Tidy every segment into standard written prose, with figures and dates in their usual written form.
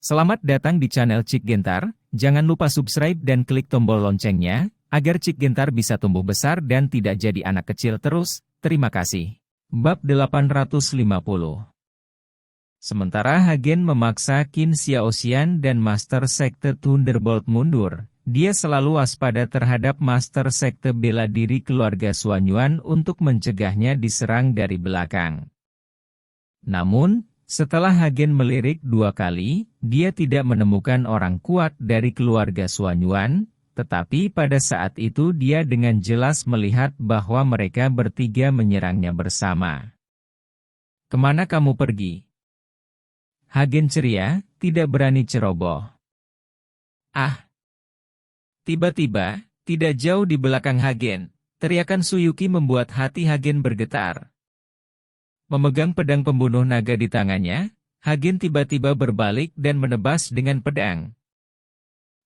Selamat datang di channel Cik Gentar, jangan lupa subscribe dan klik tombol loncengnya, agar Cik Gentar bisa tumbuh besar dan tidak jadi anak kecil terus, terima kasih. Bab 850. Sementara Hagen memaksa Qin Xiaoxian dan Master Sekte Thunderbolt mundur, dia selalu waspada terhadap Master Sekte bela diri keluarga Xuanyuan untuk mencegahnya diserang dari belakang. Namun, setelah Hagen melirik 2 kali, dia tidak menemukan orang kuat dari keluarga Xuanyuan, tetapi pada saat itu dia dengan jelas melihat bahwa mereka bertiga menyerangnya bersama. "Kemana kamu pergi?" Hagen ceria, tidak berani ceroboh. "Ah!" Tiba-tiba, tidak jauh di belakang Hagen, teriakan Suyuki membuat hati Hagen bergetar. Memegang pedang pembunuh naga di tangannya, Hagen tiba-tiba berbalik dan menebas dengan pedang.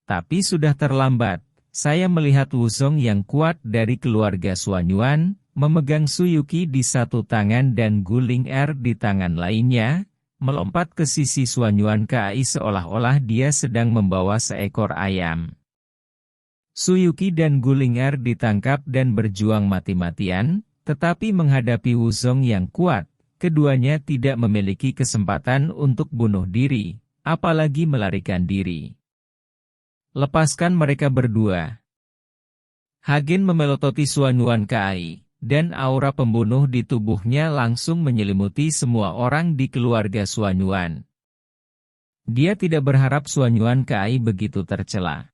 Tapi sudah terlambat, saya melihat Wuzong yang kuat dari keluarga Xuanyuan, memegang Suyuki di satu tangan dan Guling Er di tangan lainnya, melompat ke sisi Xuanyuan Kai seolah-olah dia sedang membawa seekor ayam. Suyuki dan Guling Er ditangkap dan berjuang mati-matian, tetapi menghadapi Wuzong yang kuat, keduanya tidak memiliki kesempatan untuk bunuh diri, apalagi melarikan diri. "Lepaskan mereka berdua." Hagen memelototi Xuanyuan Kai, dan aura pembunuh di tubuhnya langsung menyelimuti semua orang di keluarga Xuanyuan. Dia tidak berharap Xuanyuan Kai begitu tercela.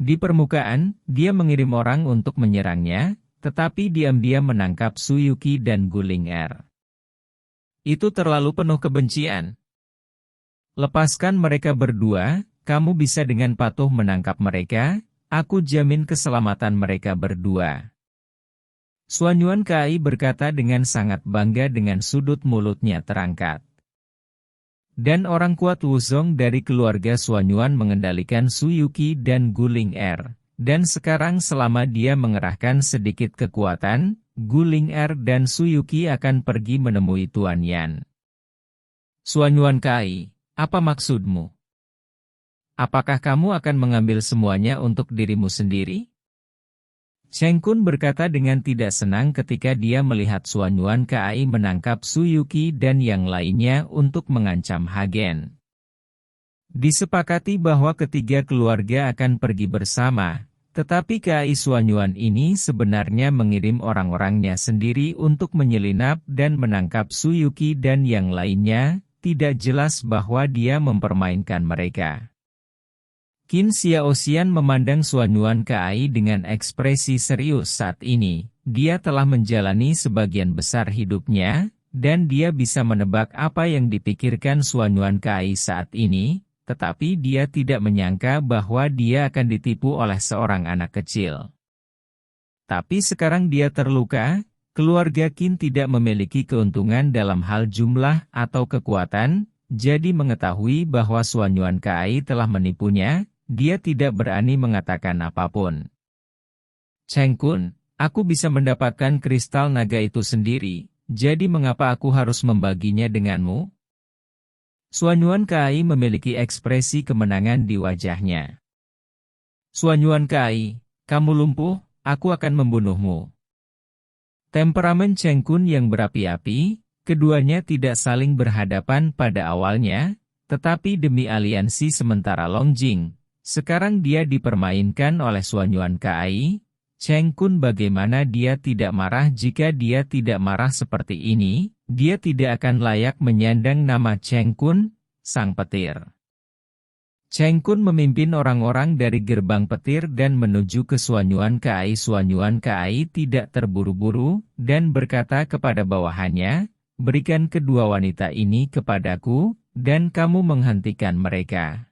Di permukaan, dia mengirim orang untuk menyerangnya, tetapi diam-diam menangkap Suyuki dan Guling Er. Itu terlalu penuh kebencian. "Lepaskan mereka berdua, kamu bisa dengan patuh menangkap mereka, aku jamin keselamatan mereka berdua." Xuanyuan Kai berkata dengan sangat bangga dengan sudut mulutnya terangkat. Dan orang kuat Wuzong dari keluarga Xuanyuan mengendalikan Suyuki dan Guling Er. Dan sekarang selama dia mengerahkan sedikit kekuatan, Guling Er dan Suyuki akan pergi menemui Tuan Yan. "Xuanyuan Kai, apa maksudmu? Apakah kamu akan mengambil semuanya untuk dirimu sendiri?" Cheng Kun berkata dengan tidak senang ketika dia melihat Xuanyuan Kai menangkap Suyuki dan yang lainnya untuk mengancam Hagen. Disepakati bahwa ketiga keluarga akan pergi bersama. Tetapi Kai Xuanyuan ini sebenarnya mengirim orang-orangnya sendiri untuk menyelinap dan menangkap Suyuki dan yang lainnya, tidak jelas bahwa dia mempermainkan mereka. Qin Xiaoxian memandang Xuanyuan Kai dengan ekspresi serius saat ini. Dia telah menjalani sebagian besar hidupnya, dan dia bisa menebak apa yang dipikirkan Xuanyuan Kai saat ini. Tetapi dia tidak menyangka bahwa dia akan ditipu oleh seorang anak kecil. Tapi sekarang dia terluka, keluarga Qin tidak memiliki keuntungan dalam hal jumlah atau kekuatan, jadi mengetahui bahwa Xuanyuan Kai telah menipunya, dia tidak berani mengatakan apapun. "Cheng Kun, aku bisa mendapatkan kristal naga itu sendiri, jadi mengapa aku harus membaginya denganmu?" Xuanyuan Kai memiliki ekspresi kemenangan di wajahnya. "Xuanyuan Kai, kamu lumpuh, aku akan membunuhmu." Temperamen Cheng Kun yang berapi-api, keduanya tidak saling berhadapan pada awalnya, tetapi demi aliansi sementara Longjing, sekarang dia dipermainkan oleh Xuanyuan Kai. Cheng Kun bagaimana dia tidak marah jika dia tidak marah seperti ini? Dia tidak akan layak menyandang nama Cheng Kun, sang petir. Cheng Kun memimpin orang-orang dari gerbang petir dan menuju ke Xuanyuan Kai. Xuanyuan Kai tidak terburu-buru, dan berkata kepada bawahannya, "Berikan kedua wanita ini kepadaku, dan kamu menghentikan mereka."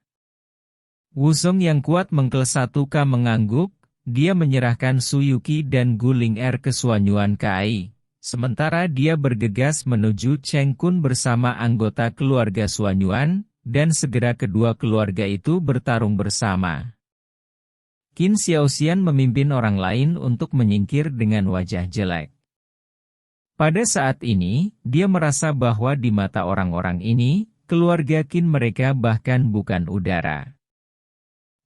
Wuzong yang kuat mengkel-1K mengangguk, dia menyerahkan Suyuki dan Guling Er ke Xuanyuan Kai. Sementara dia bergegas menuju Cheng Kun bersama anggota keluarga Xuanyuan, dan segera kedua keluarga itu bertarung bersama. Qin Xiaoxian memimpin orang lain untuk menyingkir dengan wajah jelek. Pada saat ini, dia merasa bahwa di mata orang-orang ini, keluarga Qin mereka bahkan bukan udara.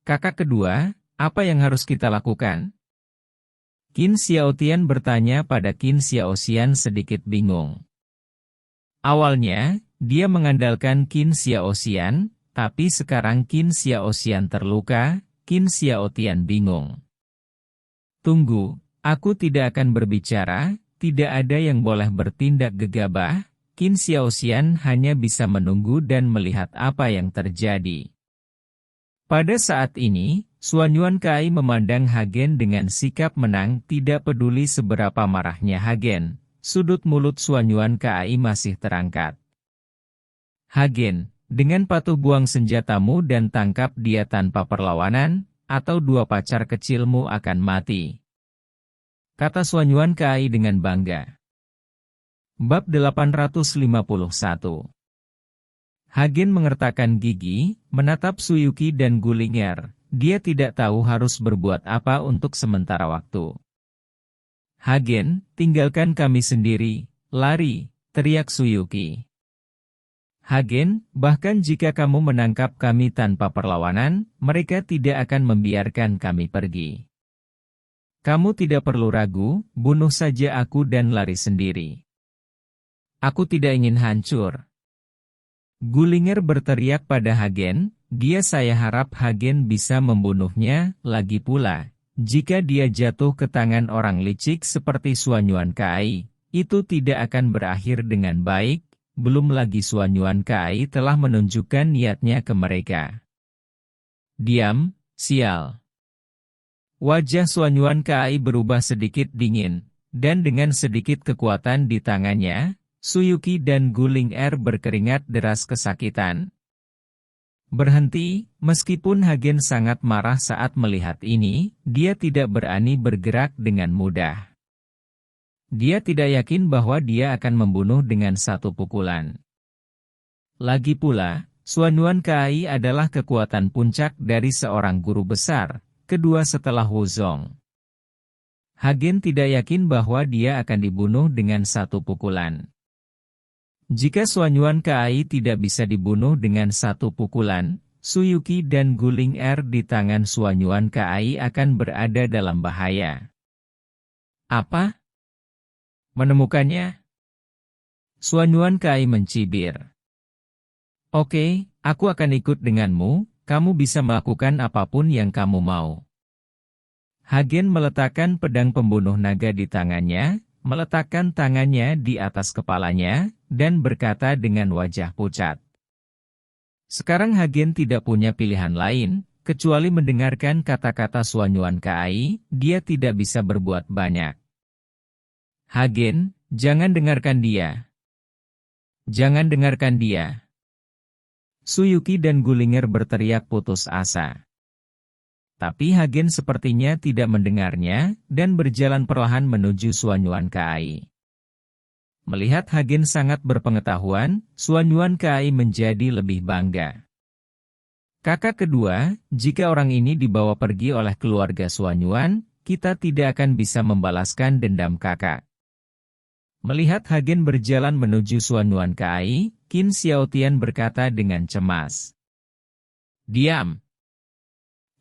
Kakak kedua, apa yang harus kita lakukan? Qin Xiaotian bertanya pada Qin Xiaoxian sedikit bingung. Awalnya, dia mengandalkan Qin Xiaoxian, tapi sekarang Qin Xiaoxian terluka, Qin Xiaotian bingung. Tunggu, aku tidak akan berbicara, tidak ada yang boleh bertindak gegabah. Qin Xiaoxian hanya bisa menunggu dan melihat apa yang terjadi. Pada saat ini, Xuan Yuan Kai memandang Hagen dengan sikap menang, tidak peduli seberapa marahnya Hagen. Sudut mulut Xuan Yuan Kai masih terangkat. Hagen, dengan patuh buang senjatamu dan tangkap dia tanpa perlawanan, atau dua pacar kecilmu akan mati. Kata Xuan Yuan Kai dengan bangga. Bab 851. Hagen mengertakkan gigi, menatap Suyuki dan Gulinger. Dia tidak tahu harus berbuat apa untuk sementara waktu. Hagen, tinggalkan kami sendiri, lari, teriak Suyuki. Hagen, bahkan jika kamu menangkap kami tanpa perlawanan, mereka tidak akan membiarkan kami pergi. Kamu tidak perlu ragu, bunuh saja aku dan lari sendiri. Aku tidak ingin hancur. Gulinger berteriak pada Hagen, saya harap Hagen bisa membunuhnya, lagi pula, jika dia jatuh ke tangan orang licik seperti Xuan Yuan Kai, itu tidak akan berakhir dengan baik, belum lagi Xuan Yuan Kai telah menunjukkan niatnya ke mereka. Diam, sial. Wajah Xuan Yuan Kai berubah sedikit dingin, dan dengan sedikit kekuatan di tangannya, Suyuki dan Gulinger berkeringat deras kesakitan. Berhenti, meskipun Hagen sangat marah saat melihat ini, dia tidak berani bergerak dengan mudah. Dia tidak yakin bahwa dia akan membunuh dengan satu pukulan. Lagi pula, Xuan Yuan Kai adalah kekuatan puncak dari seorang guru besar, kedua setelah Wu Zong. Hagen tidak yakin bahwa dia akan dibunuh dengan satu pukulan. Jika Xuan Yuan Kai tidak bisa dibunuh dengan satu pukulan, Suyuki dan Gulinger di tangan Xuan Yuan Kai akan berada dalam bahaya. Apa? Menemukannya? Xuan Yuan Kai mencibir. Oke, aku akan ikut denganmu, kamu bisa melakukan apapun yang kamu mau. Hagen meletakkan pedang pembunuh naga di tangannya, meletakkan tangannya di atas kepalanya, dan berkata dengan wajah pucat. Sekarang Hagen tidak punya pilihan lain, kecuali mendengarkan kata-kata Xuan Yuan Kai, dia tidak bisa berbuat banyak. Hagen, jangan dengarkan dia. Jangan dengarkan dia. Suyuki dan Gulinger berteriak putus asa. Tapi Hagen sepertinya tidak mendengarnya, dan berjalan perlahan menuju Xuan Yuan Kai. Melihat Hagen sangat berpengetahuan, Xuan Yuan Kai menjadi lebih bangga. Kakak kedua, jika orang ini dibawa pergi oleh keluarga Xuan Yuan, kita tidak akan bisa membalaskan dendam kakak. Melihat Hagen berjalan menuju Xuan Yuan Kai, Qin Xiaotian berkata dengan cemas. Diam.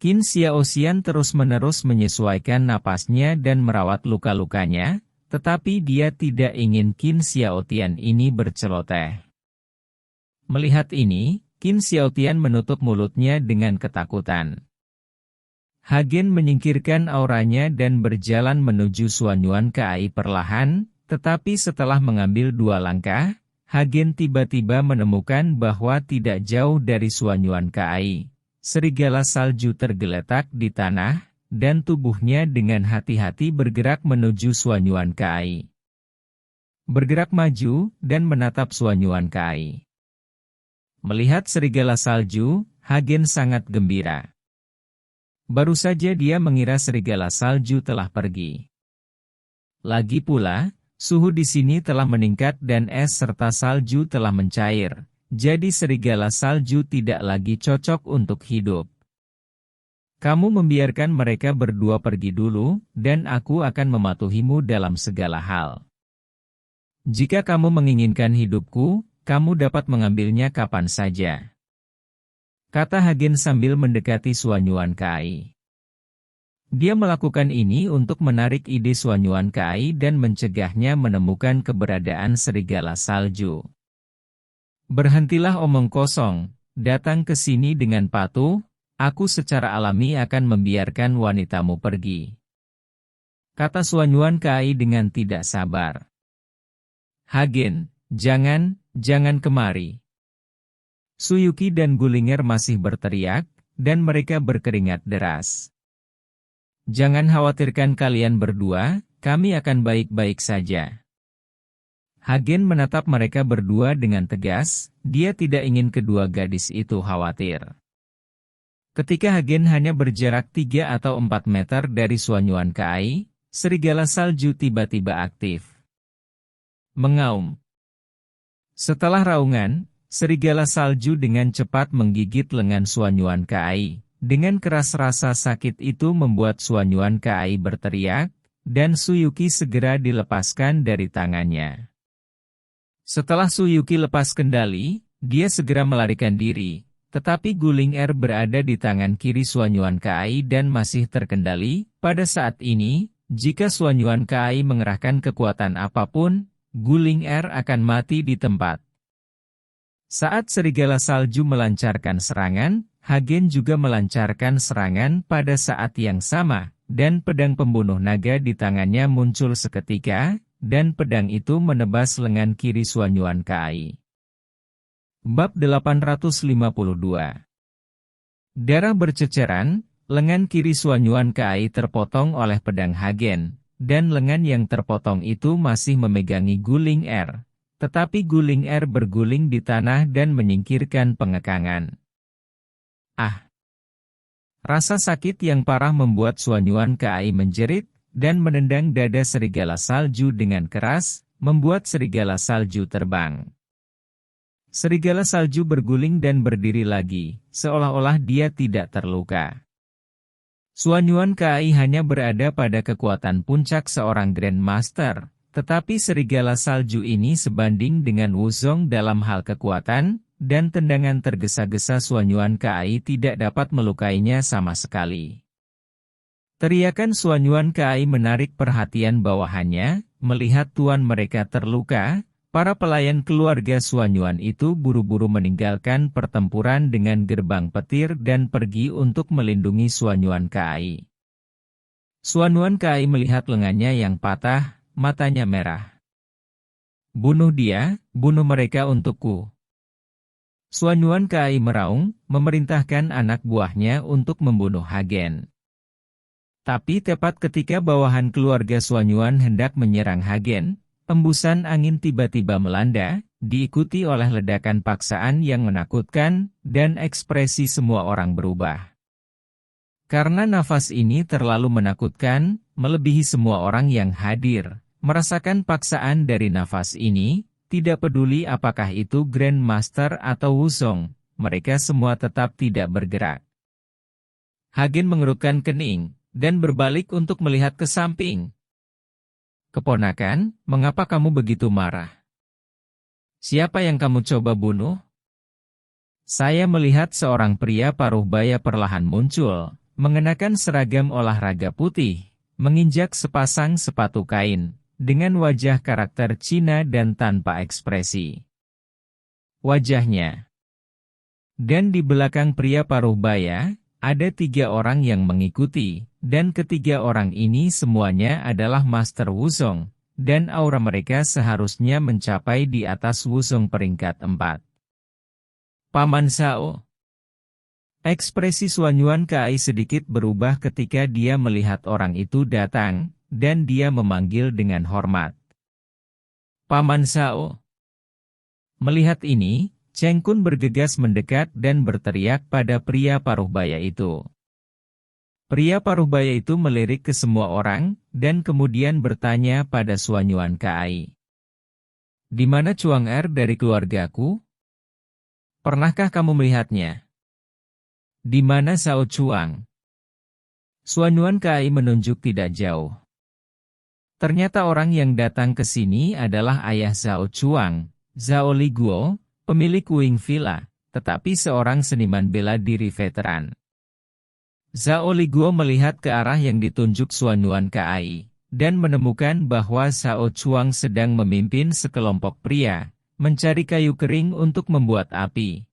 Qin Xiaoxian terus-menerus menyesuaikan napasnya dan merawat luka-lukanya, tetapi dia tidak ingin Qin Xiaotian ini berceloteh. Melihat ini, Qin Xiaotian menutup mulutnya dengan ketakutan. Hagen menyingkirkan auranya dan berjalan menuju Xuan Yuan Kai perlahan, tetapi setelah mengambil 2 langkah, Hagen tiba-tiba menemukan bahwa tidak jauh dari Xuan Yuan Kai, serigala salju tergeletak di tanah, dan tubuhnya dengan hati-hati bergerak menuju Xuan Yuan Kai. Bergerak maju, dan menatap Xuan Yuan Kai. Melihat serigala salju, Hagen sangat gembira. Baru saja dia mengira serigala salju telah pergi. Lagi pula, suhu di sini telah meningkat dan es serta salju telah mencair, jadi serigala salju tidak lagi cocok untuk hidup. Kamu membiarkan mereka berdua pergi dulu, dan aku akan mematuhimu dalam segala hal. Jika kamu menginginkan hidupku, kamu dapat mengambilnya kapan saja. Kata Hagen sambil mendekati Xuanyuan Kai. Dia melakukan ini untuk menarik ide Xuanyuan Kai dan mencegahnya menemukan keberadaan serigala salju. Berhentilah omong kosong, datang ke sini dengan patuh, aku secara alami akan membiarkan wanitamu pergi. Kata Xuanyuan Kai dengan tidak sabar. Hagen, jangan kemari. Suyuki dan Gullinger masih berteriak, dan mereka berkeringat deras. Jangan khawatirkan kalian berdua, kami akan baik-baik saja. Hagen menatap mereka berdua dengan tegas, dia tidak ingin kedua gadis itu khawatir. Ketika Hagen hanya berjarak 3 atau 4 meter dari Xuanyuan Kai, serigala salju tiba-tiba aktif. Mengaum. Setelah raungan, serigala salju dengan cepat menggigit lengan Xuanyuan Kai. Dengan keras rasa sakit itu membuat Xuanyuan Kai berteriak, dan Suyuki segera dilepaskan dari tangannya. Setelah Suyuki lepas kendali, dia segera melarikan diri, tetapi Gullinger berada di tangan kiri Xuanyuan Kai dan masih terkendali. Pada saat ini, jika Xuanyuan Kai mengerahkan kekuatan apapun, Gullinger akan mati di tempat. Saat serigala salju melancarkan serangan, Hagen juga melancarkan serangan pada saat yang sama, dan pedang pembunuh naga di tangannya muncul seketika, dan pedang itu menebas lengan kiri Xuanyuan Kai. Bab 852. Darah berceceran, lengan kiri Xuanyuan Kai terpotong oleh pedang Hagen, dan lengan yang terpotong itu masih memegangi Gullinger, tetapi Gullinger berguling di tanah dan menyingkirkan pengekangan. Ah! Rasa sakit yang parah membuat Xuanyuan Kai menjerit, dan menendang dada serigala salju dengan keras, membuat serigala salju terbang. Serigala salju berguling dan berdiri lagi, seolah-olah dia tidak terluka. Xuanyuan Kai hanya berada pada kekuatan puncak seorang Grandmaster, tetapi serigala salju ini sebanding dengan Wuzong dalam hal kekuatan, dan tendangan tergesa-gesa Xuanyuan Kai tidak dapat melukainya sama sekali. Teriakan Xuanyuan Kai menarik perhatian bawahannya, melihat tuan mereka terluka, para pelayan keluarga Xuanyuan itu buru-buru meninggalkan pertempuran dengan gerbang petir dan pergi untuk melindungi Xuanyuan Kai. Xuanyuan Kai melihat lengannya yang patah, matanya merah. Bunuh dia, bunuh mereka untukku. Xuanyuan Kai meraung, memerintahkan anak buahnya untuk membunuh Hagen. Tapi tepat ketika bawahan keluarga Xuanyuan hendak menyerang Hagen, embusan angin tiba-tiba melanda, diikuti oleh ledakan paksaan yang menakutkan, dan ekspresi semua orang berubah. Karena nafas ini terlalu menakutkan, melebihi semua orang yang hadir, merasakan paksaan dari nafas ini. Tidak peduli apakah itu Grandmaster atau Wuzong, mereka semua tetap tidak bergerak. Hagen mengerutkan kening, dan berbalik untuk melihat ke samping. Keponakan, mengapa kamu begitu marah? Siapa yang kamu coba bunuh? Saya melihat seorang pria paruh baya perlahan muncul, mengenakan seragam olahraga putih, menginjak sepasang sepatu kain, dengan wajah karakter Cina dan tanpa ekspresi. Wajahnya. Dan di belakang pria paruh baya, ada 3 orang yang mengikuti, dan ketiga orang ini semuanya adalah Master Wuzong, dan aura mereka seharusnya mencapai di atas Wuzong peringkat 4. Paman Sao. Ekspresi Xuanyuan Kai sedikit berubah ketika dia melihat orang itu datang, dan dia memanggil dengan hormat. Paman Sao. Melihat ini, Cheng Kun bergegas mendekat dan berteriak pada pria paruh baya itu. Pria paruh baya itu melirik ke semua orang, dan kemudian bertanya pada Xuanyuan Kai. Di mana Chuang Er dari keluargaku? Pernahkah kamu melihatnya? Di mana Sao Chuang? Xuanyuan Kai menunjuk tidak jauh. Ternyata orang yang datang ke sini adalah ayah Zhao Chuang, Zhao Liguo, pemilik Wing Villa, tetapi seorang seniman bela diri veteran. Zhao Liguo melihat ke arah yang ditunjuk Xuanyuan Kai, dan menemukan bahwa Zhao Chuang sedang memimpin sekelompok pria, mencari kayu kering untuk membuat api.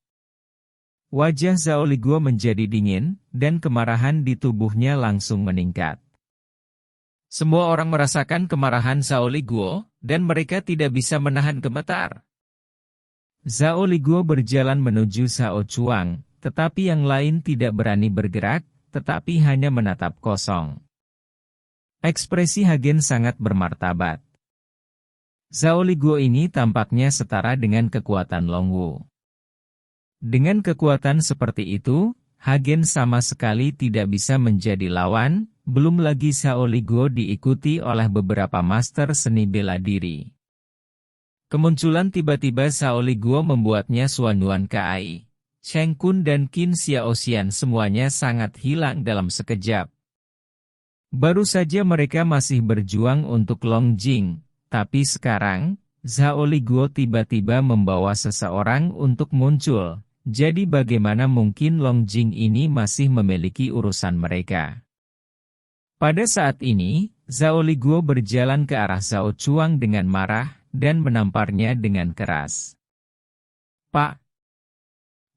Wajah Zhao Liguo menjadi dingin, dan kemarahan di tubuhnya langsung meningkat. Semua orang merasakan kemarahan Zhao Liguo, dan mereka tidak bisa menahan gemetar. Zhao Liguo berjalan menuju Zhao Chuang, tetapi yang lain tidak berani bergerak, tetapi hanya menatap kosong. Ekspresi Hagen sangat bermartabat. Zhao Liguo ini tampaknya setara dengan kekuatan Long Wu. Dengan kekuatan seperti itu, Hagen sama sekali tidak bisa menjadi lawan, belum lagi Zhao Liguo diikuti oleh beberapa master seni bela diri. Kemunculan tiba-tiba Zhao Liguo membuatnya Xuanyuan Kai, Cheng Kun dan Qin Xiaoxian semuanya sangat hilang dalam sekejap. Baru saja mereka masih berjuang untuk Long Jing, tapi sekarang, Zhao Liguo tiba-tiba membawa seseorang untuk muncul, jadi bagaimana mungkin Long Jing ini masih memiliki urusan mereka? Pada saat ini, Zhao Liguo berjalan ke arah Zhao Chuang dengan marah, dan menamparnya dengan keras. "Pak!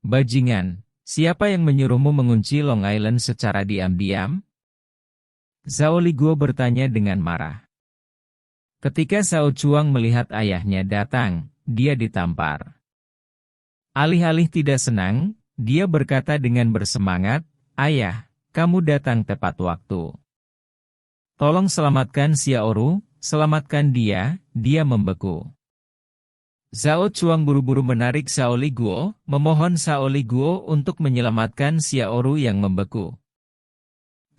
Bajingan, siapa yang menyuruhmu mengunci Long Island secara diam-diam?" Zhao Liguo bertanya dengan marah. Ketika Zhao Chuang melihat ayahnya datang, dia ditampar. Alih-alih tidak senang, dia berkata dengan bersemangat, "Ayah, kamu datang tepat waktu. Tolong selamatkan Xiaoru, selamatkan dia, dia membeku." Zhao Chuang buru-buru menarik Zhao Liguo, memohon Zhao Liguo untuk menyelamatkan Xiaoru yang membeku.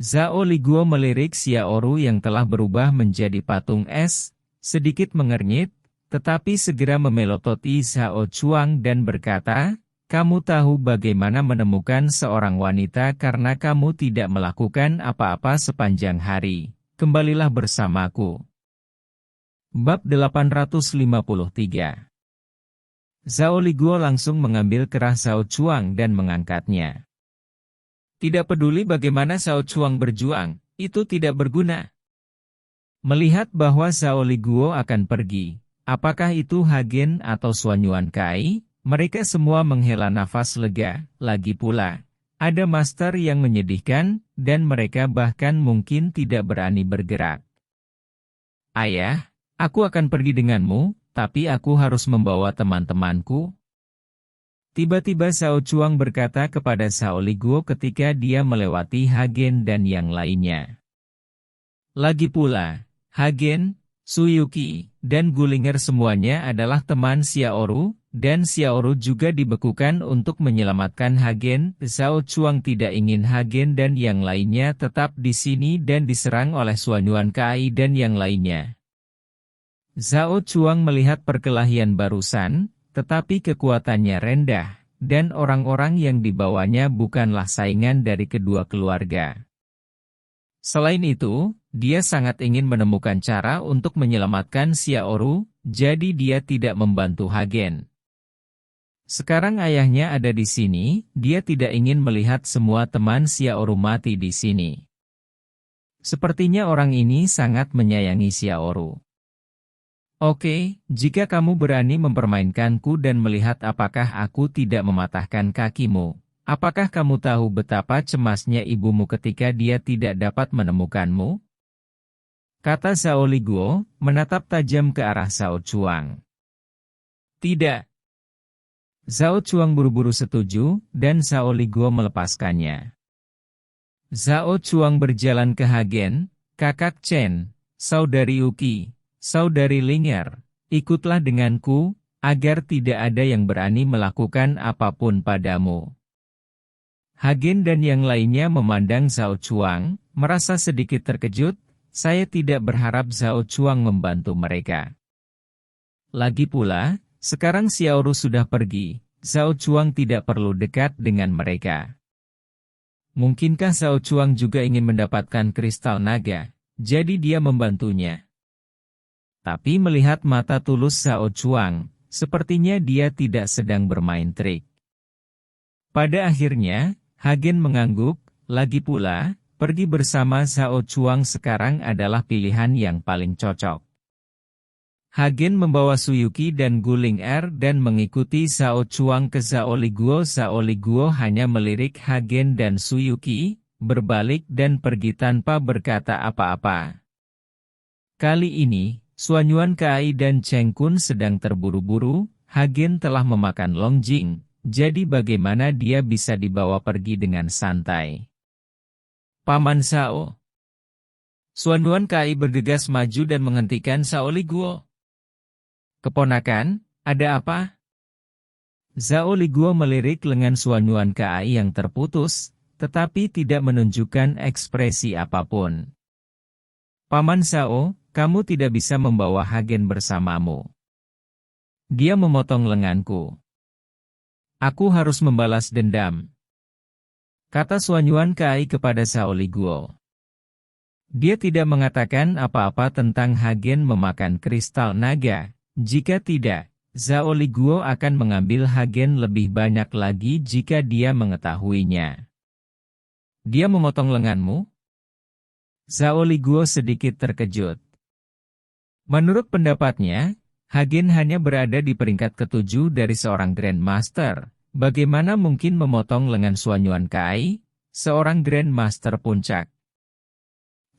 Zhao Liguo melirik Xiaoru yang telah berubah menjadi patung es, sedikit mengernyit, tetapi segera memelototi Zhao Chuang dan berkata, "Kamu tahu bagaimana menemukan seorang wanita karena kamu tidak melakukan apa-apa sepanjang hari. Kembalilah bersamaku." Bab 853. Zhao Liguo langsung mengambil kerah Zhao Chuang dan mengangkatnya. Tidak peduli bagaimana Zhao Chuang berjuang, itu tidak berguna. Melihat bahwa Zhao Liguo akan pergi, apakah itu Hagen atau Xuanyuan Kai, mereka semua menghela nafas lega. Lagi pula, ada master yang menyedihkan, dan mereka bahkan mungkin tidak berani bergerak. "Ayah, aku akan pergi denganmu, tapi aku harus membawa teman-temanku." Tiba-tiba Zhao Chuang berkata kepada Zhao Liguo ketika dia melewati Hagen dan yang lainnya. Lagi pula, Hagen, Suyuki, dan Gulinger semuanya adalah teman Xiaoru, dan Xiaoru juga dibekukan untuk menyelamatkan Hagen. Zhao Chuang tidak ingin Hagen dan yang lainnya tetap di sini dan diserang oleh Xuanyuan Kai dan yang lainnya. Zhao Chuang melihat perkelahian barusan, tetapi kekuatannya rendah, dan orang-orang yang dibawanya bukanlah saingan dari kedua keluarga. Selain itu, dia sangat ingin menemukan cara untuk menyelamatkan Xiaoru, jadi dia tidak membantu Hagen. Sekarang ayahnya ada di sini, dia tidak ingin melihat semua teman Xiaoru mati di sini. Sepertinya orang ini sangat menyayangi Xiaoru. "Oke, jika kamu berani mempermainkanku dan melihat apakah aku tidak mematahkan kakimu, apakah kamu tahu betapa cemasnya ibumu ketika dia tidak dapat menemukanmu?" kata Zhao Liguo, menatap tajam ke arah Zhao Chuang. "Tidak." Zhao Chuang buru-buru setuju, dan Zhao Liguo melepaskannya. Zhao Chuang berjalan ke Hagen, "Kakak Chen, saudari Uki, saudari Linger, ikutlah denganku, agar tidak ada yang berani melakukan apapun padamu." Hagen dan yang lainnya memandang Zhao Chuang, merasa sedikit terkejut. Saya tidak berharap Zhao Chuang membantu mereka. Lagi pula, sekarang Xiaoru sudah pergi, Zhao Chuang tidak perlu dekat dengan mereka. Mungkinkah Zhao Chuang juga ingin mendapatkan kristal naga, jadi dia membantunya? Tapi melihat mata tulus Zhao Chuang, sepertinya dia tidak sedang bermain trik. Pada akhirnya, Hagen mengangguk, lagi pula, pergi bersama Zhao Chuang sekarang adalah pilihan yang paling cocok. Hagen membawa Suyuki dan Guling Er dan mengikuti Zhao Chuang ke Zhao Liguo. Zhao Liguo hanya melirik Hagen dan Suyuki, berbalik dan pergi tanpa berkata apa-apa. Kali ini, Xuanyuan Kai dan Cheng Kun sedang terburu-buru. Hagen telah memakan Longjing, jadi bagaimana dia bisa dibawa pergi dengan santai? Paman Zhao. Xuanyuan Kai bergegas maju dan menghentikan Zhao Liguo. Keponakan, ada apa? Zhao Liguo melirik lengan Xuanyuan Kai yang terputus, tetapi tidak menunjukkan ekspresi apapun. Paman Zhao, kamu tidak bisa membawa Hagen bersamamu. Dia memotong lenganku. Aku harus membalas dendam, kata Xuanyuan Kai kepada Zhao Liguo. Dia tidak mengatakan apa-apa tentang Hagen memakan kristal naga. Jika tidak, Zhao Liguo akan mengambil Hagen lebih banyak lagi jika dia mengetahuinya. Dia memotong lenganmu? Zhao Liguo sedikit terkejut. Menurut pendapatnya, Hagen hanya berada di peringkat ke-7 dari seorang Grandmaster. Bagaimana mungkin memotong lengan Xuanyuan Kai, seorang Grandmaster puncak?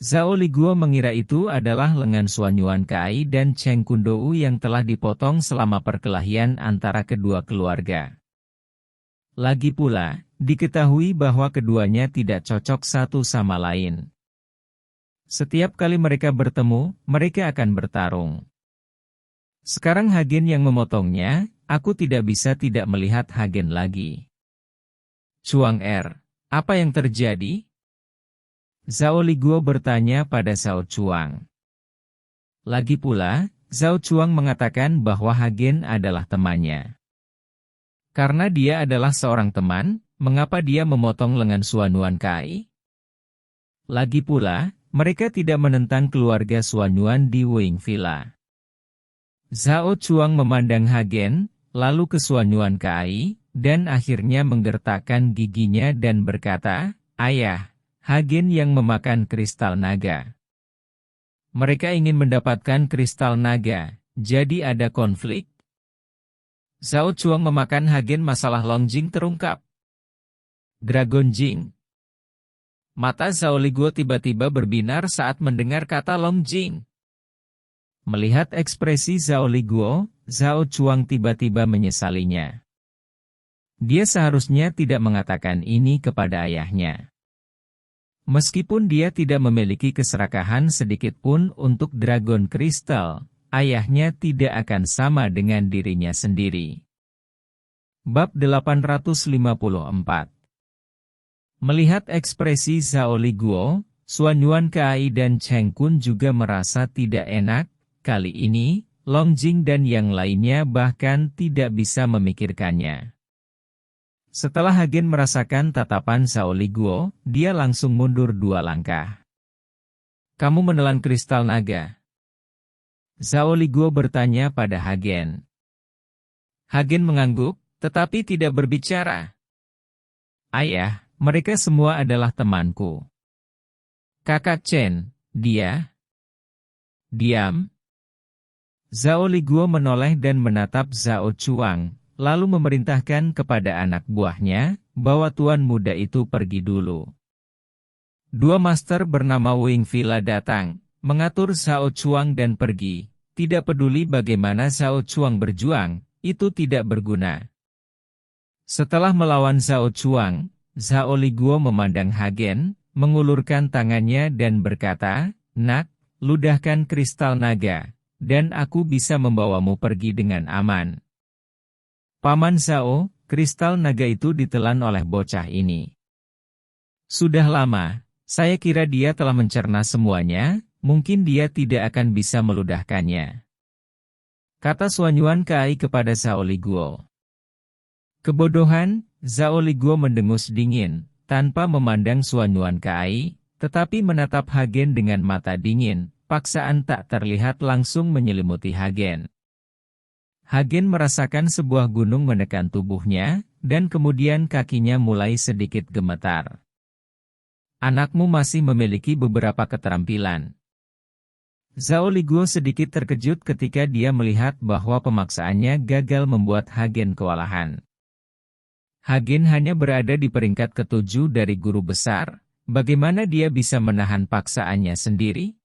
Zhao Liguo mengira itu adalah lengan Xuanyuan Kai dan Cheng Kundou yang telah dipotong selama perkelahian antara kedua keluarga. Lagi pula, diketahui bahwa keduanya tidak cocok satu sama lain. Setiap kali mereka bertemu, mereka akan bertarung. Sekarang Hagen yang memotongnya, aku tidak bisa tidak melihat Hagen lagi. Chuang Er, apa yang terjadi? Zhao Liguo bertanya pada Zhao Chuang. Lagi pula, Zhao Chuang mengatakan bahwa Hagen adalah temannya. Karena dia adalah seorang teman, mengapa dia memotong lengan Xuanyuan Kai? Lagi pula, mereka tidak menentang keluarga Xuanyuan di Wing Villa. Zhao Chuang memandang Hagen, lalu ke Xuanyuan Kai, dan akhirnya menggertakkan giginya dan berkata, "Ayah, Hagen yang memakan kristal naga. Mereka ingin mendapatkan kristal naga, jadi ada konflik." Zhao Chuang memakan Hagen, masalah Longjing terungkap. Dragon Jing. Mata Zhao Liguo tiba-tiba berbinar saat mendengar kata Longjing. Melihat ekspresi Zhao Liguo, Zhao Chuang tiba-tiba menyesalinya. Dia seharusnya tidak mengatakan ini kepada ayahnya. Meskipun dia tidak memiliki keserakahan sedikitpun untuk Dragon Crystal, ayahnya tidak akan sama dengan dirinya sendiri. Bab 854. Melihat ekspresi Zhao Liguo, Xuanyuan Kai dan Cheng Kun juga merasa tidak enak. Kali ini, Longjing dan yang lainnya bahkan tidak bisa memikirkannya. Setelah Hagen merasakan tatapan Zhao Liguo, dia langsung mundur 2 langkah. Kamu menelan kristal naga? Zhao Liguo bertanya pada Hagen. Hagen mengangguk, tetapi tidak berbicara. Ayah, mereka semua adalah temanku. Kakak Chen, dia? Diam. Zhao Liguo menoleh dan menatap Zhao Chuang. Lalu memerintahkan kepada anak buahnya, bahwa tuan muda itu pergi dulu. 2 master bernama Wing Villa datang, mengatur Zhao Chuang dan pergi. Tidak peduli bagaimana Zhao Chuang berjuang, itu tidak berguna. Setelah melawan Zhao Chuang, Zhao Liguo memandang Hagen, mengulurkan tangannya dan berkata, "Nak, ludahkan kristal naga, dan aku bisa membawamu pergi dengan aman." Paman Zhao, kristal naga itu ditelan oleh bocah ini. Sudah lama, saya kira dia telah mencerna semuanya, mungkin dia tidak akan bisa meludahkannya, kata Xuanyuan Kai kepada Zhao Liguo. Kebodohan, Zhao Liguo mendengus dingin, tanpa memandang Xuanyuan Kai, tetapi menatap Hagen dengan mata dingin. Paksaan tak terlihat langsung menyelimuti Hagen. Hagen merasakan sebuah gunung menekan tubuhnya, dan kemudian kakinya mulai sedikit gemetar. Anakmu masih memiliki beberapa keterampilan. Zhao Liguo sedikit terkejut ketika dia melihat bahwa pemaksaannya gagal membuat Hagen kewalahan. Hagen hanya berada di peringkat ke-7 dari guru besar, bagaimana dia bisa menahan paksaannya sendiri?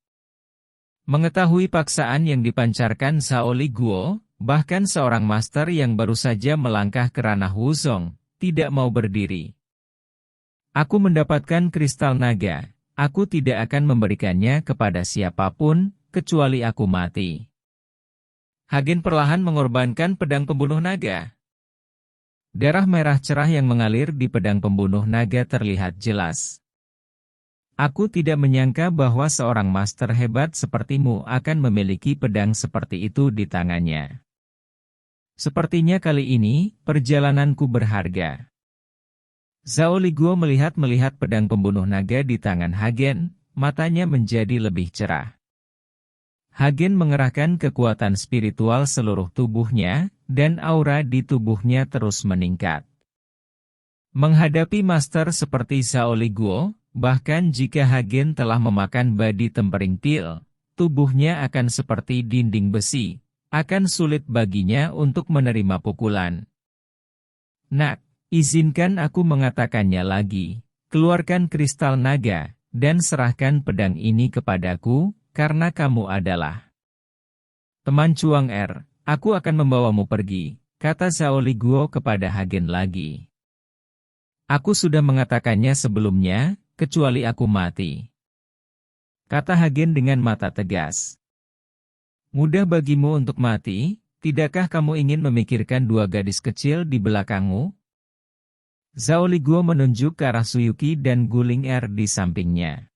Mengetahui paksaan yang dipancarkan Zhao Liguo, bahkan seorang master yang baru saja melangkah ke ranah Wuzong, tidak mau berdiri. Aku mendapatkan kristal naga, aku tidak akan memberikannya kepada siapapun, kecuali aku mati. Hagen perlahan mengorbankan pedang pembunuh naga. Darah merah cerah yang mengalir di pedang pembunuh naga terlihat jelas. Aku tidak menyangka bahwa seorang master hebat sepertimu akan memiliki pedang seperti itu di tangannya. Sepertinya kali ini, perjalananku berharga. Zhao Liguo melihat pedang pembunuh naga di tangan Hagen, matanya menjadi lebih cerah. Hagen mengerahkan kekuatan spiritual seluruh tubuhnya, dan aura di tubuhnya terus meningkat. Menghadapi master seperti Zhao Liguo, bahkan jika Hagen telah memakan badi tempering pil, tubuhnya akan seperti dinding besi. Akan sulit baginya untuk menerima pukulan. Nak, izinkan aku mengatakannya lagi. Keluarkan kristal naga, dan serahkan pedang ini kepadaku, karena kamu adalah teman Chuang Er. Aku akan membawamu pergi, kata Zhao Liguo kepada Hagen lagi. Aku sudah mengatakannya sebelumnya, kecuali aku mati, kata Hagen dengan mata tegas. Mudah bagimu untuk mati, tidakkah kamu ingin memikirkan dua gadis kecil di belakangmu? Zhao Liguo menunjuk ke arah Suyuki dan Guling Er di sampingnya.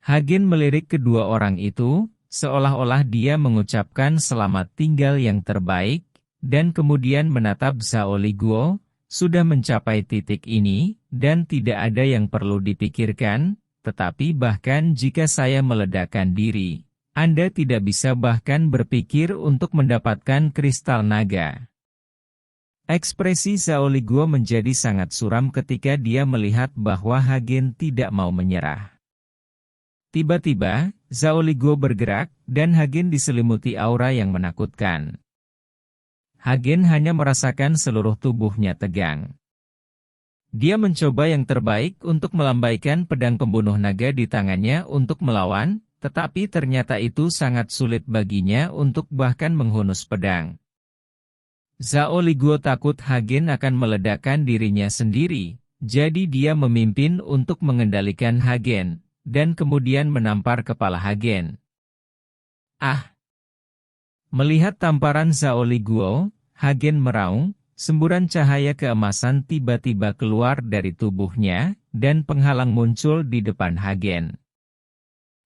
Hagen melirik kedua orang itu, seolah-olah dia mengucapkan selamat tinggal yang terbaik, dan kemudian menatap Zhao Liguo, sudah mencapai titik ini, dan tidak ada yang perlu dipikirkan, tetapi bahkan jika saya meledakkan diri, Anda tidak bisa bahkan berpikir untuk mendapatkan kristal naga. Ekspresi Zhao Liguo menjadi sangat suram ketika dia melihat bahwa Hagen tidak mau menyerah. Tiba-tiba, Zhao Liguo bergerak, dan Hagen diselimuti aura yang menakutkan. Hagen hanya merasakan seluruh tubuhnya tegang. Dia mencoba yang terbaik untuk melambaikan pedang pembunuh naga di tangannya untuk melawan, tetapi ternyata itu sangat sulit baginya untuk bahkan menghunus pedang. Zhao Liguo takut Hagen akan meledakkan dirinya sendiri, jadi dia memimpin untuk mengendalikan Hagen, dan kemudian menampar kepala Hagen. Ah! Melihat tamparan Zhao Liguo, Hagen meraung, semburan cahaya keemasan tiba-tiba keluar dari tubuhnya, dan penghalang muncul di depan Hagen.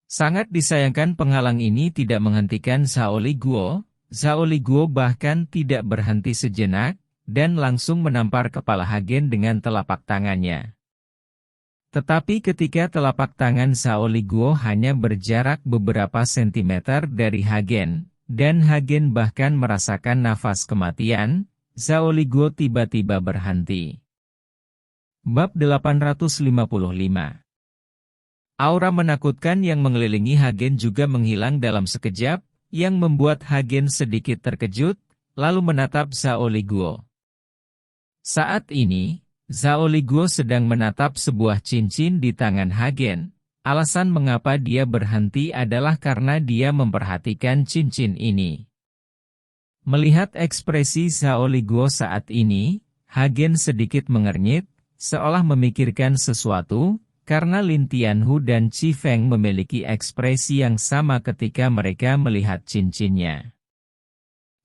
Sangat disayangkan penghalang ini tidak menghentikan Zhao Liguo. Zhao Liguo bahkan tidak berhenti sejenak, dan langsung menampar kepala Hagen dengan telapak tangannya. Tetapi ketika telapak tangan Zhao Liguo hanya berjarak beberapa sentimeter dari Hagen, dan Hagen bahkan merasakan nafas kematian, Zhao Liguo tiba-tiba berhenti. Bab 855. Aura menakutkan yang mengelilingi Hagen juga menghilang dalam sekejap, yang membuat Hagen sedikit terkejut, lalu menatap Zhao Liguo. Saat ini, Zhao Liguo sedang menatap sebuah cincin di tangan Hagen. Alasan mengapa dia berhenti adalah karena dia memperhatikan cincin ini. Melihat ekspresi Zhao Liguo saat ini, Hagen sedikit mengernyit, seolah memikirkan sesuatu, karena Lin Tianhu dan Qi Feng memiliki ekspresi yang sama ketika mereka melihat cincinnya.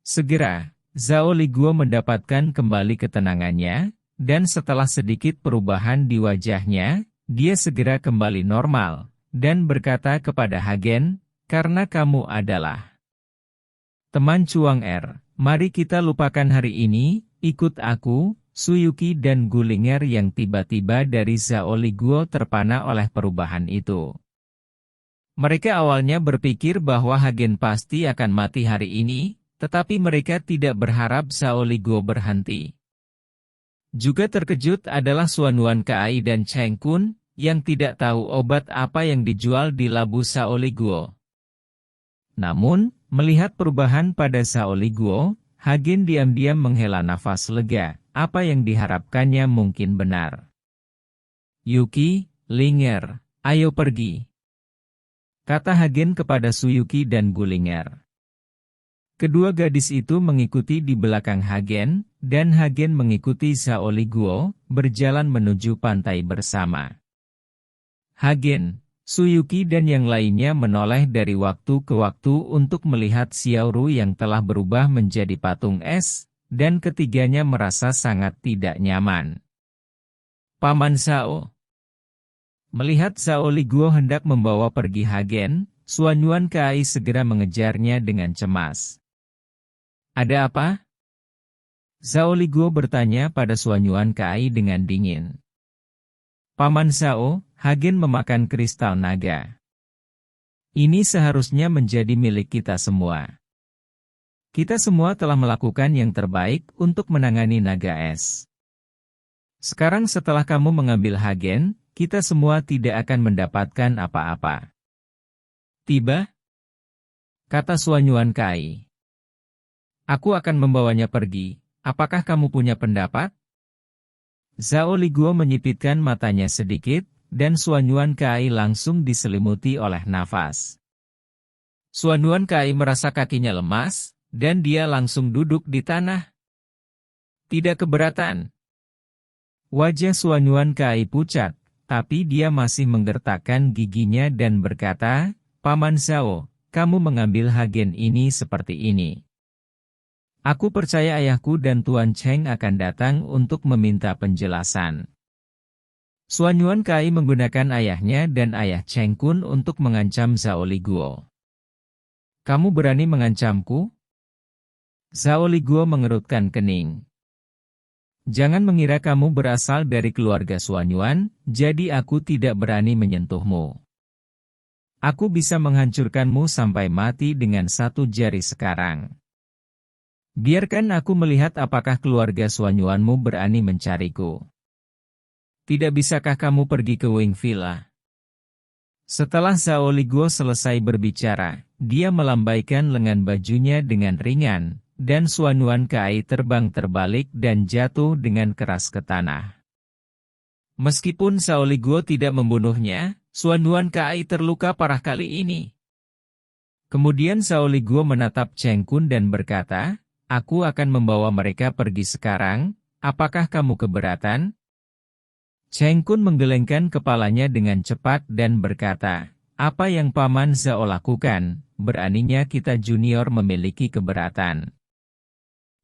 Segera, Zhao Liguo mendapatkan kembali ketenangannya, dan setelah sedikit perubahan di wajahnya, dia segera kembali normal, dan berkata kepada Hagen, karena kamu adalah teman Chuang Er, mari kita lupakan hari ini, ikut aku. Suyuki dan Gulinger yang tiba-tiba dari Zhao Liguo terpana oleh perubahan itu. Mereka awalnya berpikir bahwa Hagen pasti akan mati hari ini, tetapi mereka tidak berharap Zhao Liguo berhenti. Juga terkejut adalah Xuanyuan Kai dan Cheng Kun, yang tidak tahu obat apa yang dijual di labu Zhao Liguo. Namun, melihat perubahan pada Zhao Liguo, Hagen diam-diam menghela nafas lega, apa yang diharapkannya mungkin benar. Yuki, Linger, ayo pergi, kata Hagen kepada Suyuki dan Gulinger. Kedua gadis itu mengikuti di belakang Hagen, dan Hagen mengikuti Zhao Liguo, berjalan menuju pantai bersama. Hagen, Suyuki dan yang lainnya menoleh dari waktu ke waktu untuk melihat Xiaoru yang telah berubah menjadi patung es, dan ketiganya merasa sangat tidak nyaman. Paman Zhao. Melihat Zhao Liguo hendak membawa pergi Hagen, Xuanyuan Kai segera mengejarnya dengan cemas. Ada apa? Zhao Liguo bertanya pada Xuanyuan Kai dengan dingin. Paman Zhao, Hagen memakan kristal naga. Ini seharusnya menjadi milik kita semua. Kita semua telah melakukan yang terbaik untuk menangani naga es. Sekarang setelah kamu mengambil Hagen, kita semua tidak akan mendapatkan apa-apa. Tiba, kata Xuanyuan Kai. Aku akan membawanya pergi, apakah kamu punya pendapat? Zhao Liguo menyipitkan matanya sedikit, dan Xuanyuan Kai langsung diselimuti oleh nafas. Xuanyuan Kai merasa kakinya lemas, dan dia langsung duduk di tanah. Tidak keberatan. Wajah Xuanyuan Kai pucat, tapi dia masih menggertakkan giginya dan berkata, Paman Zhao, kamu mengambil Hagen ini seperti ini. Aku percaya ayahku dan Tuan Cheng akan datang untuk meminta penjelasan. Xuanyuan Kai menggunakan ayahnya dan ayah Cheng Kun untuk mengancam Zhao Liguo. Kamu berani mengancamku? Zhao Liguo mengerutkan kening. Jangan mengira kamu berasal dari keluarga Xuanyuan, jadi aku tidak berani menyentuhmu. Aku bisa menghancurkanmu sampai mati dengan satu jari sekarang. Biarkan aku melihat apakah keluarga Xuanyuanmu berani mencariku. Tidak bisakah kamu pergi ke Wing Villa? Setelah Zhao Liguo selesai berbicara, dia melambaikan lengan bajunya dengan ringan, dan Xuanyuan Kai terbang terbalik dan jatuh dengan keras ke tanah. Meskipun Zhao Liguo tidak membunuhnya, Xuanyuan Kai terluka parah kali ini. Kemudian Zhao Liguo menatap Cheng Kun dan berkata, aku akan membawa mereka pergi sekarang, apakah kamu keberatan? Cheng Kun menggelengkan kepalanya dengan cepat dan berkata, apa yang Paman Zhao lakukan, beraninya kita junior memiliki keberatan.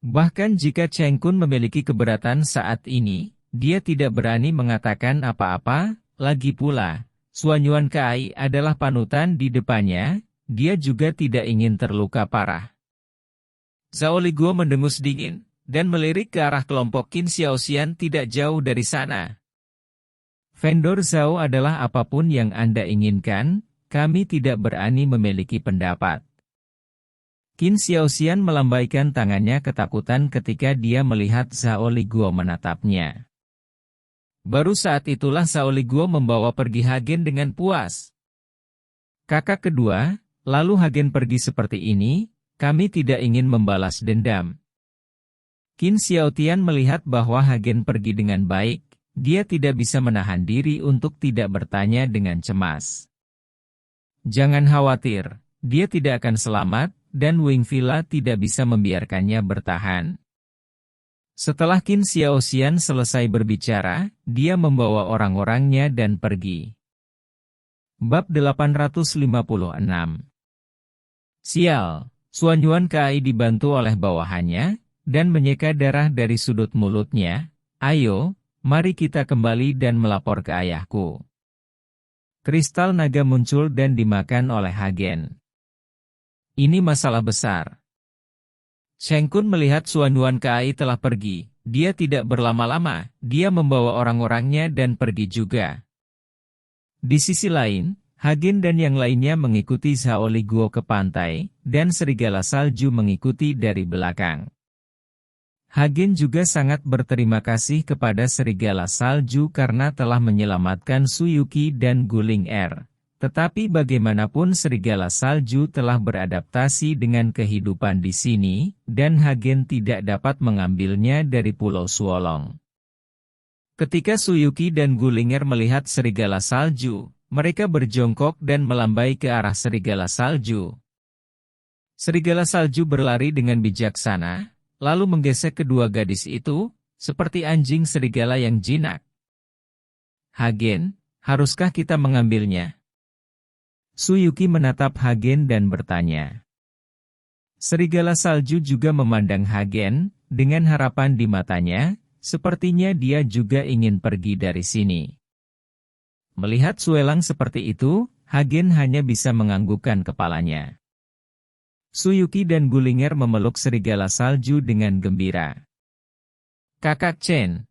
Bahkan jika Cheng Kun memiliki keberatan saat ini, dia tidak berani mengatakan apa-apa, lagi pula, Xuanyuan Kai adalah panutan di depannya, dia juga tidak ingin terluka parah. Zhao Liguo mendengus dingin, dan melirik ke arah kelompok Qin Xiaoxian tidak jauh dari sana. Vendor Zhao adalah apapun yang Anda inginkan, kami tidak berani memiliki pendapat. Qin Xiaoxian melambaikan tangannya ketakutan ketika dia melihat Zhao Liguo menatapnya. Baru saat itulah Zhao Liguo membawa pergi Hagen dengan puas. Kakak kedua, lalu Hagen pergi seperti ini, kami tidak ingin membalas dendam. Qin Xiaotian melihat bahwa Hagen pergi dengan baik, dia tidak bisa menahan diri untuk tidak bertanya dengan cemas. Jangan khawatir, dia tidak akan selamat, dan Wing Villa tidak bisa membiarkannya bertahan. Setelah Qin Xiaoxian selesai berbicara, dia membawa orang-orangnya dan pergi. Bab 856. Sial, Xuanyuan Kai dibantu oleh bawahannya, dan menyeka darah dari sudut mulutnya. Ayo, mari kita kembali dan melapor ke ayahku. Kristal naga muncul dan dimakan oleh Hagen. Ini masalah besar. Cheng Kun melihat Xuanyuan Kai telah pergi. Dia tidak berlama-lama, dia membawa orang-orangnya dan pergi juga. Di sisi lain, Hagen dan yang lainnya mengikuti Zhao Liguo ke pantai, dan serigala salju mengikuti dari belakang. Hagen juga sangat berterima kasih kepada serigala salju karena telah menyelamatkan Suyuki dan Guling Er. Tetapi bagaimanapun serigala salju telah beradaptasi dengan kehidupan di sini, dan Hagen tidak dapat mengambilnya dari Pulau Suolong. Ketika Suyuki dan Guling Er melihat serigala salju, mereka berjongkok dan melambai ke arah serigala salju. Serigala salju berlari dengan bijaksana, lalu menggesek kedua gadis itu, seperti anjing serigala yang jinak. Hagen, haruskah kita mengambilnya? Suyuki menatap Hagen dan bertanya. Serigala salju juga memandang Hagen, dengan harapan di matanya, sepertinya dia juga ingin pergi dari sini. Melihat Suelang seperti itu, Hagen hanya bisa menganggukkan kepalanya. Suyuki dan Gulinger memeluk serigala salju dengan gembira. Kakak Chen,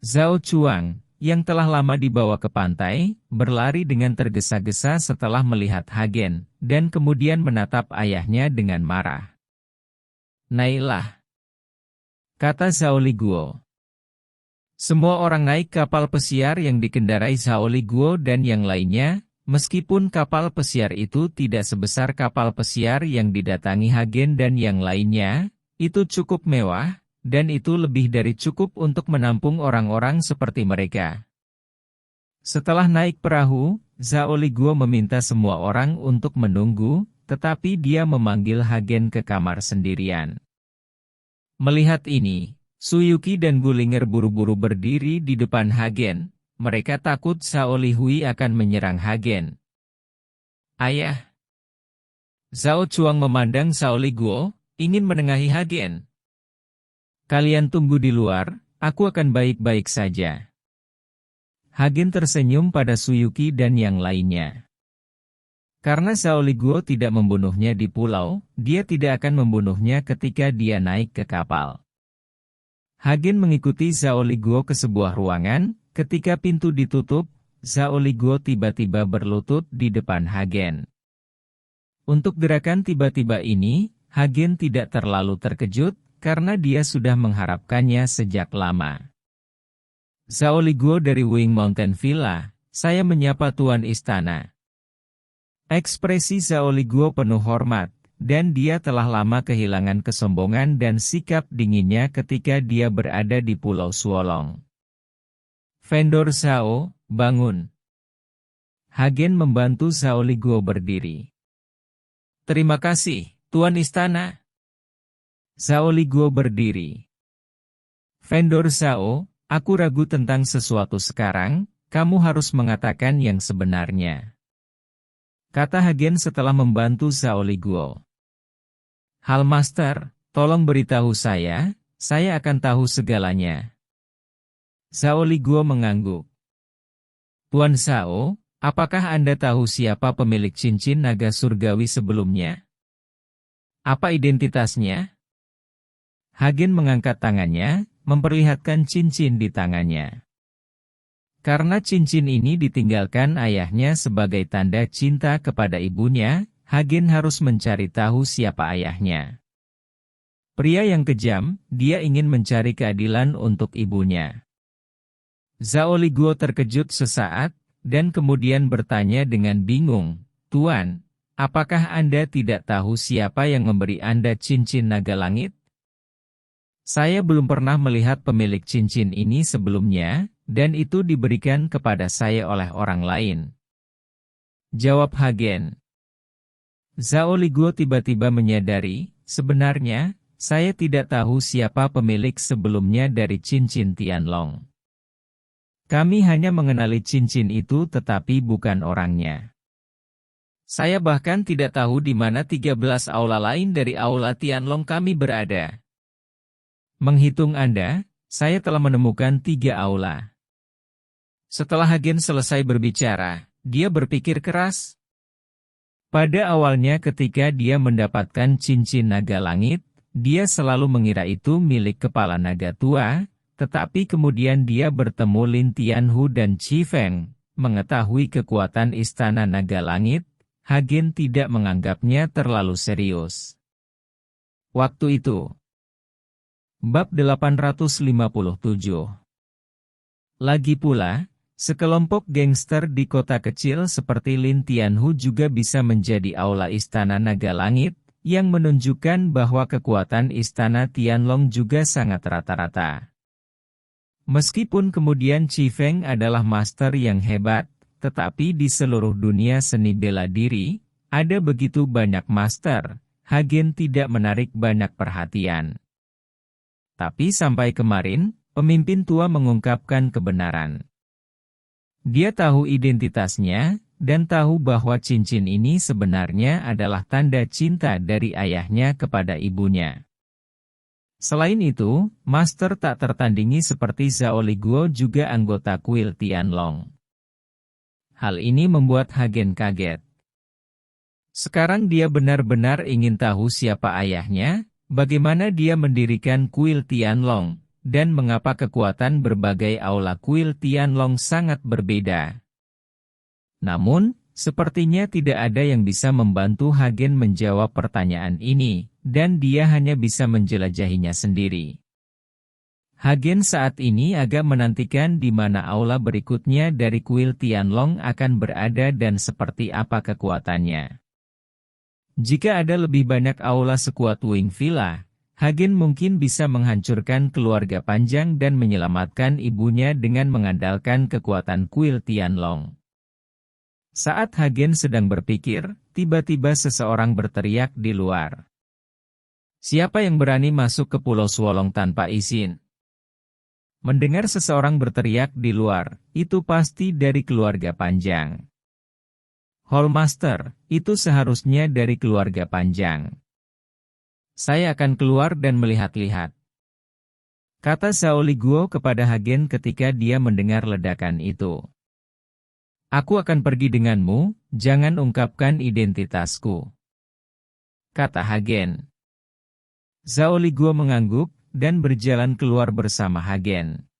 Zhao Chuang, yang telah lama dibawa ke pantai, berlari dengan tergesa-gesa setelah melihat Hagen, dan kemudian menatap ayahnya dengan marah. Naiklah, kata Zhao Liguo. Semua orang naik kapal pesiar yang dikendarai Zhao Liguo dan yang lainnya, meskipun kapal pesiar itu tidak sebesar kapal pesiar yang didatangi Hagen dan yang lainnya, itu cukup mewah, dan itu lebih dari cukup untuk menampung orang-orang seperti mereka. Setelah naik perahu, Zhao Liguo meminta semua orang untuk menunggu, tetapi dia memanggil Hagen ke kamar sendirian. Melihat ini, Suyuki dan Gulinger buru-buru berdiri di depan Hagen. Mereka takut Zhao Lihui akan menyerang Hagen. Ayah. Zhao Chuang memandang Zhao Liguo, ingin menengahi Hagen. Kalian tunggu di luar, aku akan baik-baik saja. Hagen tersenyum pada Suyuki dan yang lainnya. Karena Zhao Liguo tidak membunuhnya di pulau, dia tidak akan membunuhnya ketika dia naik ke kapal. Hagen mengikuti Zhao Liguo ke sebuah ruangan. Ketika pintu ditutup, Zhao Liguo tiba-tiba berlutut di depan Hagen. Untuk gerakan tiba-tiba ini, Hagen tidak terlalu terkejut, karena dia sudah mengharapkannya sejak lama. Zhao Liguo dari Wing Mountain Villa, saya menyapa Tuan Istana. Ekspresi Zhao Liguo penuh hormat, dan dia telah lama kehilangan kesombongan dan sikap dinginnya ketika dia berada di Pulau Suolong. Vendor Zhao, bangun. Hagen membantu Zhao Liguo berdiri. Terima kasih, Tuan Istana. Zhao Liguo berdiri. Vendor Zhao, aku ragu tentang sesuatu sekarang, kamu harus mengatakan yang sebenarnya. Kata Hagen setelah membantu Zhao Liguo. Hal Master, tolong beritahu saya akan tahu segalanya. Zhao Liguo mengangguk. Tuan Zhao, apakah Anda tahu siapa pemilik cincin naga surgawi sebelumnya? Apa identitasnya? Hagen mengangkat tangannya, memperlihatkan cincin di tangannya. Karena cincin ini ditinggalkan ayahnya sebagai tanda cinta kepada ibunya, Hagen harus mencari tahu siapa ayahnya. Pria yang kejam, dia ingin mencari keadilan untuk ibunya. Zhao Liguo terkejut sesaat, dan kemudian bertanya dengan bingung, Tuan, apakah Anda tidak tahu siapa yang memberi Anda cincin naga langit? Saya belum pernah melihat pemilik cincin ini sebelumnya, dan itu diberikan kepada saya oleh orang lain. Jawab Hagen. Zhao Liguo tiba-tiba menyadari, sebenarnya, saya tidak tahu siapa pemilik sebelumnya dari cincin Tianlong. Kami hanya mengenali cincin itu tetapi bukan orangnya. Saya bahkan tidak tahu di mana 13 aula lain dari aula Tianlong kami berada. Menghitung Anda, saya telah menemukan 3 aula. Setelah Hagen selesai berbicara, dia berpikir keras. Pada awalnya ketika dia mendapatkan cincin naga langit, dia selalu mengira itu milik kepala naga tua. Tetapi kemudian dia bertemu Lin Tianhu dan Qi Feng, mengetahui kekuatan Istana Naga Langit, Hagen tidak menganggapnya terlalu serius. Waktu itu. Bab 857. Lagi pula, sekelompok gangster di kota kecil seperti Lin Tianhu juga bisa menjadi aula Istana Naga Langit, yang menunjukkan bahwa kekuatan Istana Tianlong juga sangat rata-rata. Meskipun kemudian Qi Feng adalah master yang hebat, tetapi di seluruh dunia seni bela diri, ada begitu banyak master, Hagen tidak menarik banyak perhatian. Tapi sampai kemarin, pemimpin tua mengungkapkan kebenaran. Dia tahu identitasnya, dan tahu bahwa cincin ini sebenarnya adalah tanda cinta dari ayahnya kepada ibunya. Selain itu, master tak tertandingi seperti Zhao Liguo juga anggota kuil Tianlong. Hal ini membuat Hagen kaget. Sekarang dia benar-benar ingin tahu siapa ayahnya, bagaimana dia mendirikan kuil Tianlong, dan mengapa kekuatan berbagai aula kuil Tianlong sangat berbeda. Namun, sepertinya tidak ada yang bisa membantu Hagen menjawab pertanyaan ini, dan dia hanya bisa menjelajahinya sendiri. Hagen saat ini agak menantikan di mana aula berikutnya dari kuil Tianlong akan berada dan seperti apa kekuatannya. Jika ada lebih banyak aula sekuat Wing Villa, Hagen mungkin bisa menghancurkan keluarga Panjang dan menyelamatkan ibunya dengan mengandalkan kekuatan kuil Tianlong. Saat Hagen sedang berpikir, tiba-tiba seseorang berteriak di luar. Siapa yang berani masuk ke Pulau Suolong tanpa izin? Mendengar seseorang berteriak di luar, itu pasti dari keluarga Panjang. Hallmaster, itu seharusnya dari keluarga Panjang. Saya akan keluar dan melihat-lihat. Kata Zhao Liguo kepada Hagen ketika dia mendengar ledakan itu. Aku akan pergi denganmu, jangan ungkapkan identitasku. Kata Hagen. Zhao Liguo mengangguk, dan berjalan keluar bersama Hagen.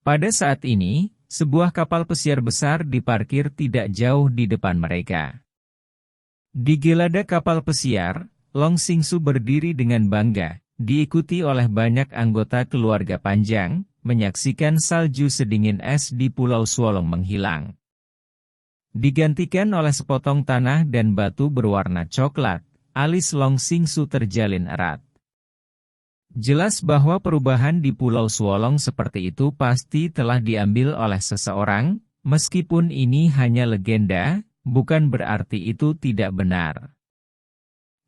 Pada saat ini, sebuah kapal pesiar besar diparkir tidak jauh di depan mereka. Di gelada kapal pesiar, Long Xingsu berdiri dengan bangga, diikuti oleh banyak anggota keluarga Panjang, menyaksikan salju sedingin es di Pulau Suolong menghilang. Digantikan oleh sepotong tanah dan batu berwarna coklat, alis Long Xingsu terjalin erat. Jelas bahwa perubahan di Pulau Suolong seperti itu pasti telah diambil oleh seseorang, meskipun ini hanya legenda, bukan berarti itu tidak benar.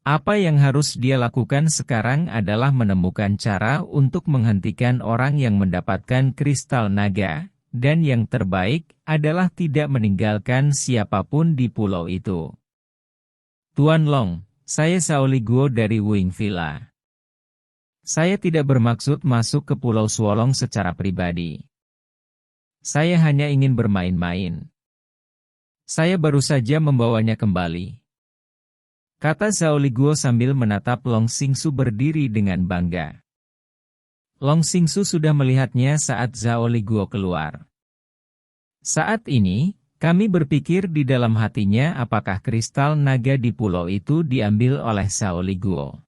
Apa yang harus dia lakukan sekarang adalah menemukan cara untuk menghentikan orang yang mendapatkan kristal naga, dan yang terbaik adalah tidak meninggalkan siapapun di pulau itu. Tuan Long, saya Zhao Liguo dari Wing Villa. Saya tidak bermaksud masuk ke Pulau Suolong secara pribadi. Saya hanya ingin bermain-main. Saya baru saja membawanya kembali. Kata Zhao Liguo sambil menatap Long Xingsu berdiri dengan bangga. Long Xingsu sudah melihatnya saat Zhao Liguo keluar. Saat ini, kami berpikir di dalam hatinya apakah kristal naga di pulau itu diambil oleh Zhao Liguo.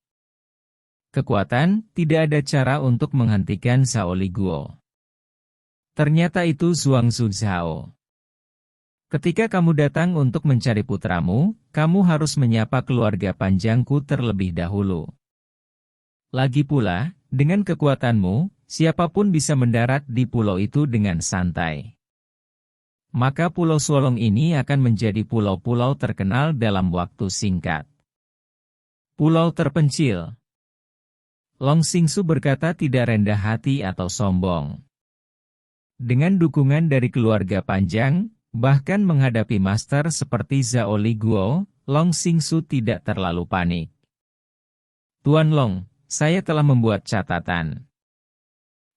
Kekuatan, tidak ada cara untuk menghentikan Zhao Liguo. Ternyata itu Zhuangzi Zhao. Ketika kamu datang untuk mencari putramu, kamu harus menyapa keluarga Panjangku terlebih dahulu. Lagi pula, dengan kekuatanmu, siapapun bisa mendarat di pulau itu dengan santai. Maka Pulau Suolong ini akan menjadi pulau-pulau terkenal dalam waktu singkat. Pulau terpencil. Long Xingsu berkata tidak rendah hati atau sombong. Dengan dukungan dari keluarga Panjang, bahkan menghadapi master seperti Zhao Liguo, Long Xingsu tidak terlalu panik. Tuan Long, saya telah membuat catatan.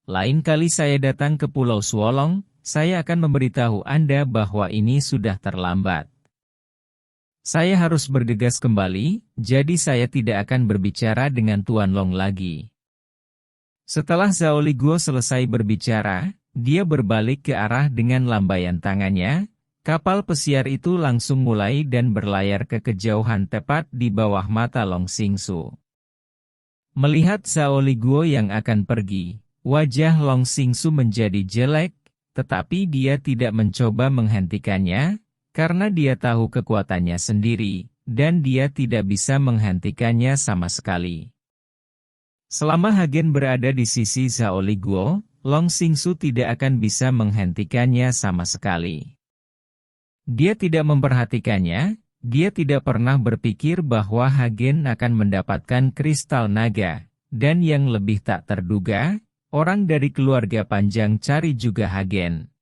Lain kali saya datang ke Pulau Suolong, saya akan memberitahu Anda bahwa ini sudah terlambat. Saya harus bergegas kembali, jadi saya tidak akan berbicara dengan Tuan Long lagi. Setelah Zhao Liguo selesai berbicara, Dia berbalik ke arah dengan lambaian tangannya. Kapal pesiar itu langsung mulai dan berlayar ke kejauhan tepat di bawah mata Long Xingsu. Melihat Zhao Liguo yang akan pergi, wajah Long Xingsu menjadi jelek, tetapi dia tidak mencoba menghentikannya, karena dia tahu kekuatannya sendiri, dan dia tidak bisa menghentikannya sama sekali. Selama Hagen berada di sisi Zhao Liguo, Long Xingsu tidak akan bisa menghentikannya sama sekali. Dia tidak memperhatikannya, dia tidak pernah berpikir bahwa Hagen akan mendapatkan kristal naga, dan yang lebih tak terduga, orang dari keluarga Panjang Cari juga Hagen.